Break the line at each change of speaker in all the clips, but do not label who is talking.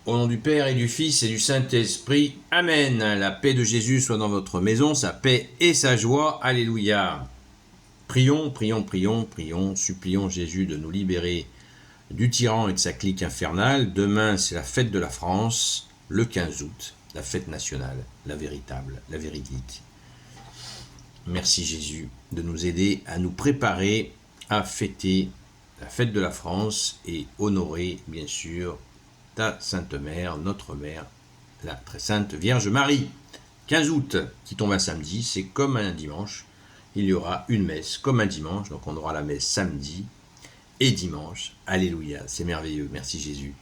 Au nom du Père et du Fils et du Saint-Esprit. Amen. La paix de Jésus soit dans votre maison, sa paix et sa joie. Alléluia. Prions, prions, prions, prions, supplions Jésus de nous libérer du tyran et de sa clique infernale. Demain, c'est la fête de la France, le 15 août, la fête nationale, la véritable, la véridique. Merci Jésus de nous aider à nous préparer à fêter la fête de la France et honorer, bien sûr, ta Sainte Mère, notre Mère, la très sainte Vierge Marie. 15 août, qui tombe un samedi, c'est comme un dimanche. Il y aura une messe comme un dimanche, donc on aura la messe samedi et dimanche. Alléluia, c'est merveilleux, merci Jésus.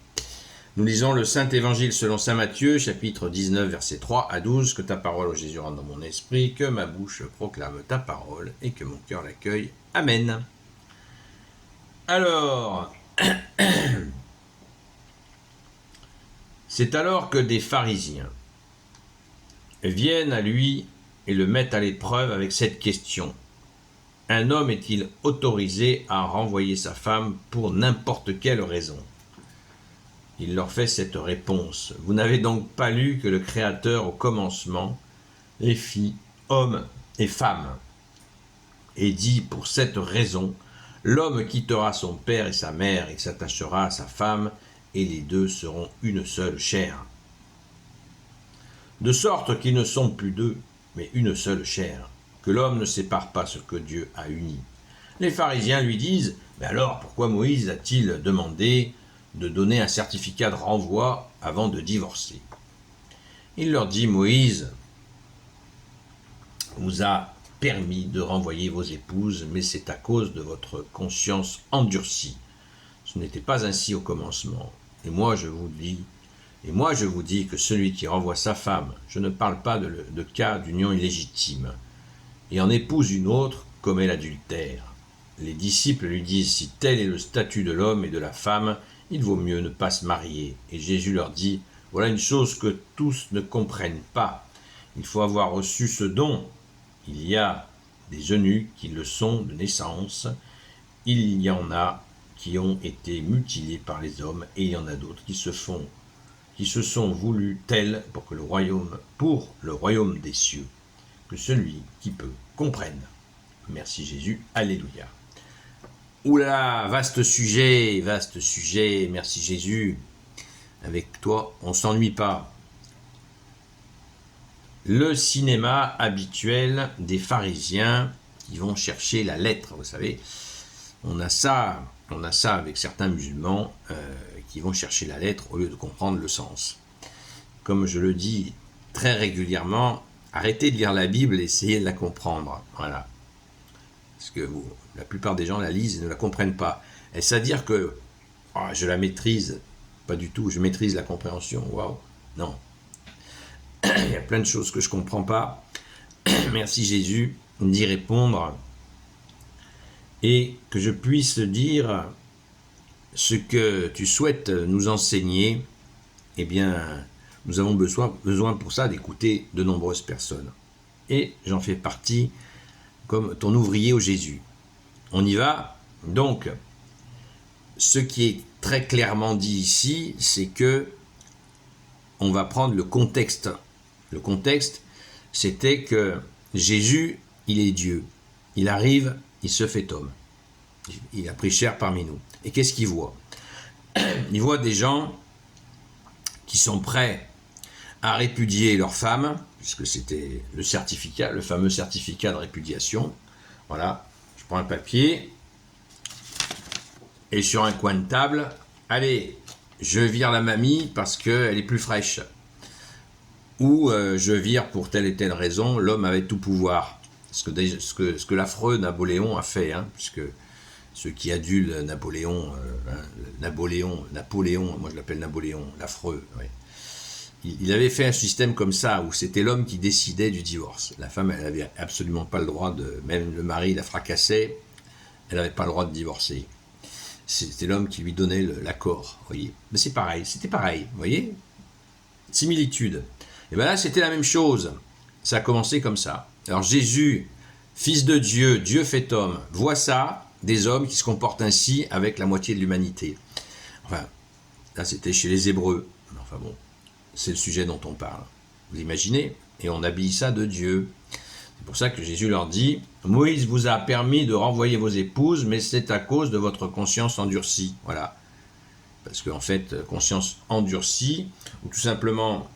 Nous lisons le Saint Évangile selon saint Matthieu, chapitre 19, versets 3 à 12. Que ta parole, ô Jésus, rentre dans mon esprit, que ma bouche proclame ta parole et que mon cœur l'accueille. Amen. Alors, c'est alors que des pharisiens viennent à lui et le mettent à l'épreuve avec cette question. Un homme est-il autorisé à renvoyer sa femme pour n'importe quelle raison? Il leur fait cette réponse. Vous n'avez donc pas lu que le Créateur au commencement les fit hommes et femmes, et dit pour cette raison, l'homme quittera son père et sa mère et s'attachera à sa femme, et les deux seront une seule chair. De sorte qu'ils ne sont plus deux, mais une seule chair, que l'homme ne sépare pas ce que Dieu a uni. Les pharisiens lui disent, mais alors pourquoi Moïse a-t-il demandé de donner un certificat de renvoi avant de divorcer? Il leur dit, Moïse vous a permis de renvoyer vos épouses, mais c'est à cause de votre conscience endurcie. Ce n'était pas ainsi au commencement. Et moi je vous dis que celui qui renvoie sa femme, je ne parle pas de cas d'union illégitime, et en épouse une autre, commet l'adultère. Les disciples lui disent, si tel est le statut de l'homme et de la femme, il vaut mieux ne pas se marier. Et Jésus leur dit, voilà une chose que tous ne comprennent pas. Il faut avoir reçu ce don. Il y a des eunuques qui le sont de naissance. Il y en a qui ont été mutilés par les hommes, et il y en a d'autres qui se sont voulus tels pour le royaume des cieux, que celui qui peut comprenne. Merci Jésus, alléluia. Oula, vaste sujet, merci Jésus. Avec toi, on ne s'ennuie pas. Le cinéma habituel des pharisiens qui vont chercher la lettre, vous savez. On a ça avec certains musulmans qui vont chercher la lettre au lieu de comprendre le sens. Comme je le dis très régulièrement, arrêtez de lire la Bible et essayez de la comprendre. Voilà. Parce que la plupart des gens la lisent et ne la comprennent pas. Est-ce à dire que je la maîtrise? Pas du tout, je maîtrise la compréhension. Waouh. Non. Il y a plein de choses que je ne comprends pas. Merci Jésus d'y répondre. Et que je puisse dire ce que tu souhaites nous enseigner. Eh bien, nous avons besoin pour ça d'écouter de nombreuses personnes. Et j'en fais partie comme ton ouvrier au Jésus. On y va. Donc, ce qui est très clairement dit ici, c'est que on va prendre le contexte. Le contexte, c'était que Jésus, il est Dieu. Il arrive, il se fait homme. Il a pris chair parmi nous. Et qu'est-ce qu'il voit? Il voit des gens qui sont prêts à répudier leur femme, puisque c'était le fameux certificat de répudiation. Voilà, je prends un papier, et sur un coin de table, allez, je vire la mamie parce qu'elle est plus fraîche. Ou je vire pour telle et telle raison, l'homme avait tout pouvoir. Ce que l'affreux Napoléon a fait, puisque ceux qui adulent Napoléon, moi je l'appelle Napoléon, l'affreux, ouais. Il avait fait un système comme ça, où c'était l'homme qui décidait du divorce. La femme, elle n'avait absolument pas le droit même le mari la fracassait, elle n'avait pas le droit de divorcer. C'était l'homme qui lui donnait l'accord, voyez. Mais c'était pareil, voyez. Similitude. Et bien là, c'était la même chose. Ça a commencé comme ça. Alors Jésus, fils de Dieu, Dieu fait homme, voit ça, des hommes qui se comportent ainsi avec la moitié de l'humanité. Enfin, là c'était chez les Hébreux. Enfin bon, c'est le sujet dont on parle. Vous imaginez? Et on habille ça de Dieu. C'est pour ça que Jésus leur dit, Moïse vous a permis de renvoyer vos épouses, mais c'est à cause de votre conscience endurcie. Voilà. Parce qu'en fait, conscience endurcie, ou tout simplement,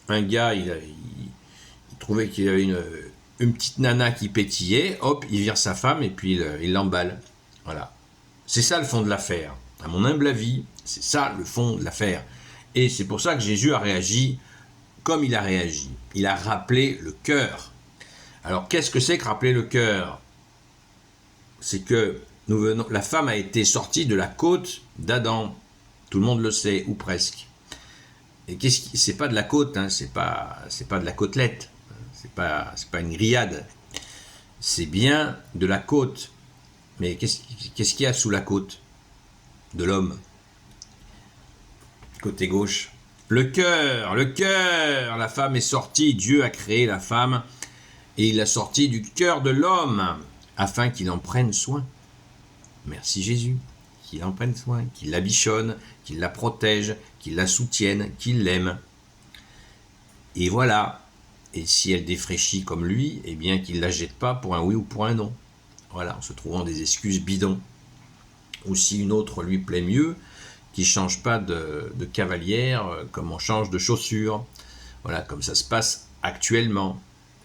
un gars, il trouvait qu'il y avait une petite nana qui pétillait, hop, il vire sa femme et puis il l'emballe. Voilà. C'est ça le fond de l'affaire. À mon humble avis, c'est ça le fond de l'affaire. Et c'est pour ça que Jésus a réagi comme il a réagi. Il a rappelé le cœur. Alors, qu'est-ce que c'est que rappeler le cœur? C'est que la femme a été sortie de la côte d'Adam. Tout le monde le sait, ou presque. Et c'est pas de la côte, hein, c'est pas de la côtelette. C'est pas une grillade. C'est bien de la côte. Mais qu'est-ce qu'il y a sous la côte de l'homme? Côté gauche. Le cœur. La femme est sortie. Dieu a créé la femme et il l'a sortie du cœur de l'homme afin qu'il en prenne soin. Merci Jésus. Qu'il en prenne soin, qu'il la bichonne, qu'il la protège, qu'il la soutienne, qu'il l'aime. Et voilà. Et si elle défraîchit comme lui, eh bien qu'il ne la jette pas pour un oui ou pour un non. Voilà, en se trouvant des excuses bidons. Ou si une autre lui plaît mieux, qui ne change pas de cavalière comme on change de chaussures. Voilà, comme ça se passe actuellement.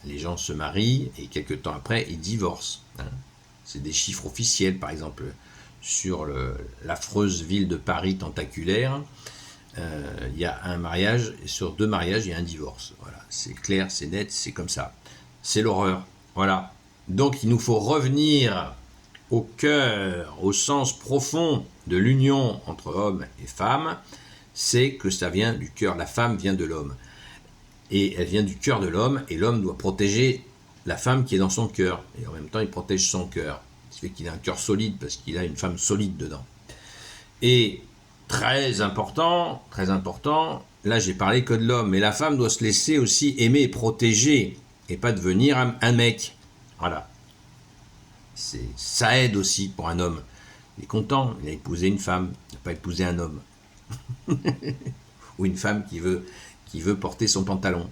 Les gens se marient et quelques temps après, ils divorcent. Hein. C'est des chiffres officiels, par exemple, sur l'affreuse ville de Paris tentaculaire. Il y a un mariage, et sur 2 mariages, il y a un divorce. Voilà, c'est clair, c'est net, c'est comme ça. C'est l'horreur. Voilà. Donc, il nous faut revenir au cœur, au sens profond de l'union entre homme et femme. C'est que ça vient du cœur. La femme vient de l'homme. Et elle vient du cœur de l'homme, et l'homme doit protéger la femme qui est dans son cœur. Et en même temps, il protège son cœur. Ce qui fait qu'il a un cœur solide, parce qu'il a une femme solide dedans. Et très important, là j'ai parlé que de l'homme, mais la femme doit se laisser aussi aimer et protéger, et pas devenir un mec. Voilà. Ça aide aussi pour un homme. Il est content, il a épousé une femme, il n'a pas épousé un homme. Ou une femme qui veut porter son pantalon.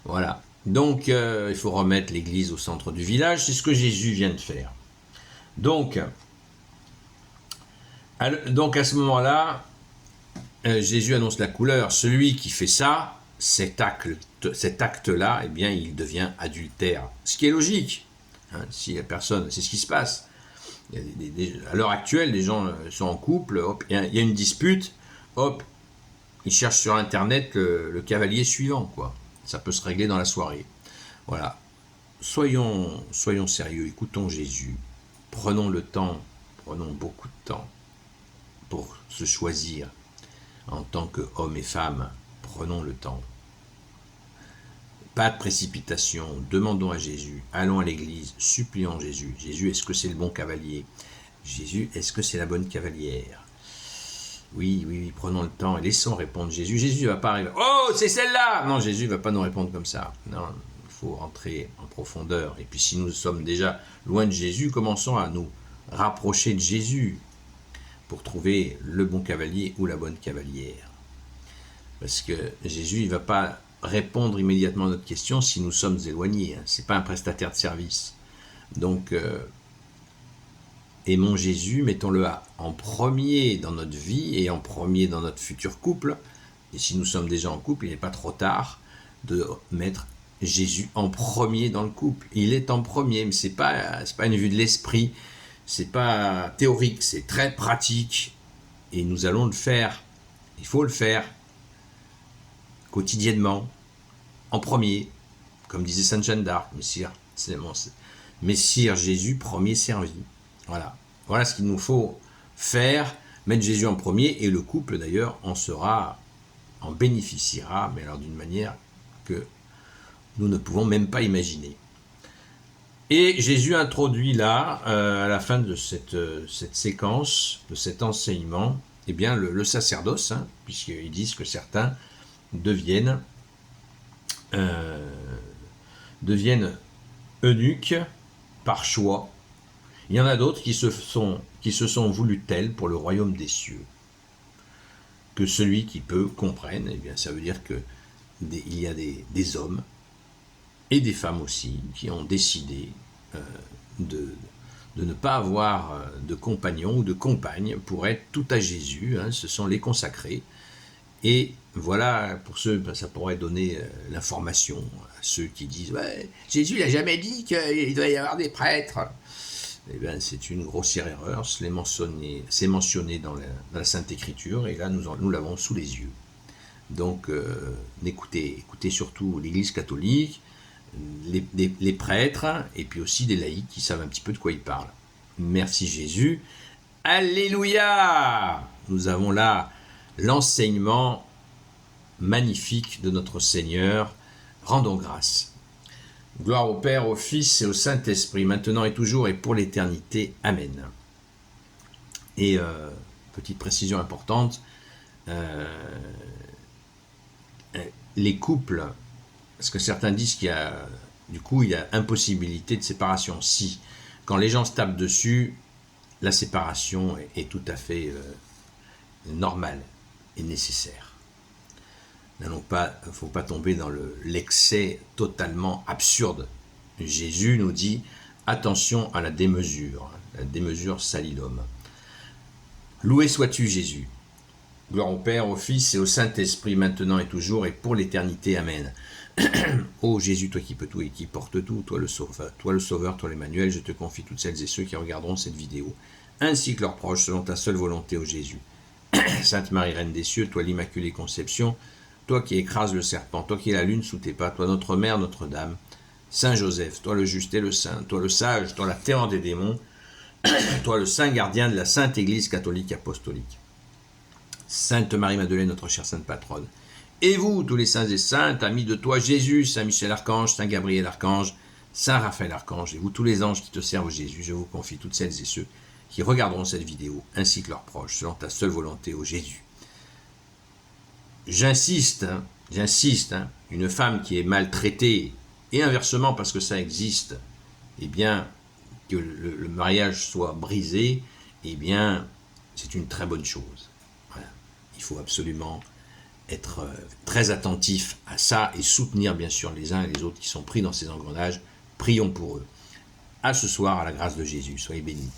Voilà. Donc, il faut remettre l'église au centre du village, c'est ce que Jésus vient de faire. Donc à ce moment-là, Jésus annonce la couleur. Celui qui fait ça, cet acte-là, eh bien, il devient adultère. Ce qui est logique. Hein, si la personne, c'est ce qui se passe. À l'heure actuelle, les gens sont en couple, hop, il y a une dispute, hop, ils cherchent sur Internet le cavalier suivant, quoi. Ça peut se régler dans la soirée. Voilà. Soyons sérieux, écoutons Jésus. Prenons le temps, prenons beaucoup de temps pour se choisir en tant qu'homme et femme. Prenons le temps. Pas de précipitation, demandons à Jésus, allons à l'église, supplions Jésus. Jésus, est-ce que c'est le bon cavalier? Jésus, est-ce que c'est la bonne cavalière? Oui, prenons le temps et laissons répondre Jésus. Jésus ne va pas arriver, oh, c'est celle-là! Non, Jésus ne va pas nous répondre comme ça. Non, il faut rentrer en profondeur. Et puis si nous sommes déjà loin de Jésus, commençons à nous rapprocher de Jésus pour trouver le bon cavalier ou la bonne cavalière. Parce que Jésus, il ne va pas répondre immédiatement à notre question si nous sommes éloignés. Ce n'est pas un prestataire de service. Donc, aimons Jésus, mettons-le en premier dans notre vie et en premier dans notre futur couple. Et si nous sommes déjà en couple, il n'est pas trop tard de mettre Jésus en premier dans le couple. Il est en premier, mais c'est pas une vue de l'esprit, c'est pas théorique, c'est très pratique. Et nous allons le faire. Il faut le faire quotidiennement, en premier, comme disait Sainte Jeanne d'Arc, Messire Jésus, premier servi. Voilà ce qu'il nous faut faire, mettre Jésus en premier, et le couple d'ailleurs en bénéficiera, mais alors d'une manière que nous ne pouvons même pas imaginer. Et Jésus introduit là, à la fin de cette séquence, de cet enseignement, eh bien le sacerdoce, hein, puisqu'ils disent que certains deviennent eunuques par choix. Il y en a d'autres qui se sont voulus tels pour le royaume des cieux. que celui qui peut comprenne. Eh bien, ça veut dire que il y a des hommes et des femmes aussi qui ont décidé de ne pas avoir de compagnon ou de compagne pour être tout à Jésus. Ce sont les consacrés. Et voilà, pour ceux, ça pourrait donner l'information à ceux qui disent ouais, Jésus n'a jamais dit qu'il doit y avoir des prêtres. Eh bien, c'est une grossière erreur. C'est mentionné dans la Sainte Écriture, et là, nous l'avons sous les yeux. Donc, écoutez surtout l'Église catholique, les prêtres, et puis aussi des laïcs qui savent un petit peu de quoi ils parlent. Merci Jésus. Alléluia! Nous avons là l'enseignement magnifique de notre Seigneur. Rendons grâce. Gloire au Père, au Fils et au Saint-Esprit, maintenant et toujours et pour l'éternité. Amen. Et petite précision importante, les couples, parce que certains disent qu'il y a impossibilité de séparation. Si, quand les gens se tapent dessus, la séparation est tout à fait normale et nécessaire. Il ne faut pas tomber dans l'excès totalement absurde. Jésus nous dit attention à la démesure. La démesure salit l'homme. Loué sois-tu Jésus. Gloire au Père, au Fils et au Saint-Esprit, maintenant et toujours et pour l'éternité. Amen. Ô Jésus, toi qui peux tout et qui porte tout, toi le Sauveur, toi l'Emmanuel, je te confie toutes celles et ceux qui regarderont cette vidéo, ainsi que leurs proches, selon ta seule volonté, ô Jésus. Sainte Marie, Reine des cieux, toi l'Immaculée Conception, toi qui écrases le serpent, toi qui es la lune sous tes pas, toi notre Mère, Notre-Dame, Saint Joseph, toi le juste et le saint, toi le sage, toi la terreur des démons, toi le saint gardien de la Sainte Église catholique apostolique. Sainte Marie-Madeleine, notre chère Sainte Patronne, et vous, tous les saints et saintes, amis de toi, Jésus, Saint Michel Archange, Saint Gabriel Archange, Saint Raphaël Archange, et vous, tous les anges qui te servent, Jésus, je vous confie toutes celles et ceux qui regarderont cette vidéo, ainsi que leurs proches, selon ta seule volonté, ô Jésus. J'insiste, une femme qui est maltraitée, et inversement parce que ça existe, eh bien, que le mariage soit brisé, eh bien, c'est une très bonne chose. Voilà. Il faut absolument être très attentif à ça et soutenir bien sûr les uns et les autres qui sont pris dans ces engrenages. Prions pour eux. À ce soir, à la grâce de Jésus. Soyez bénis.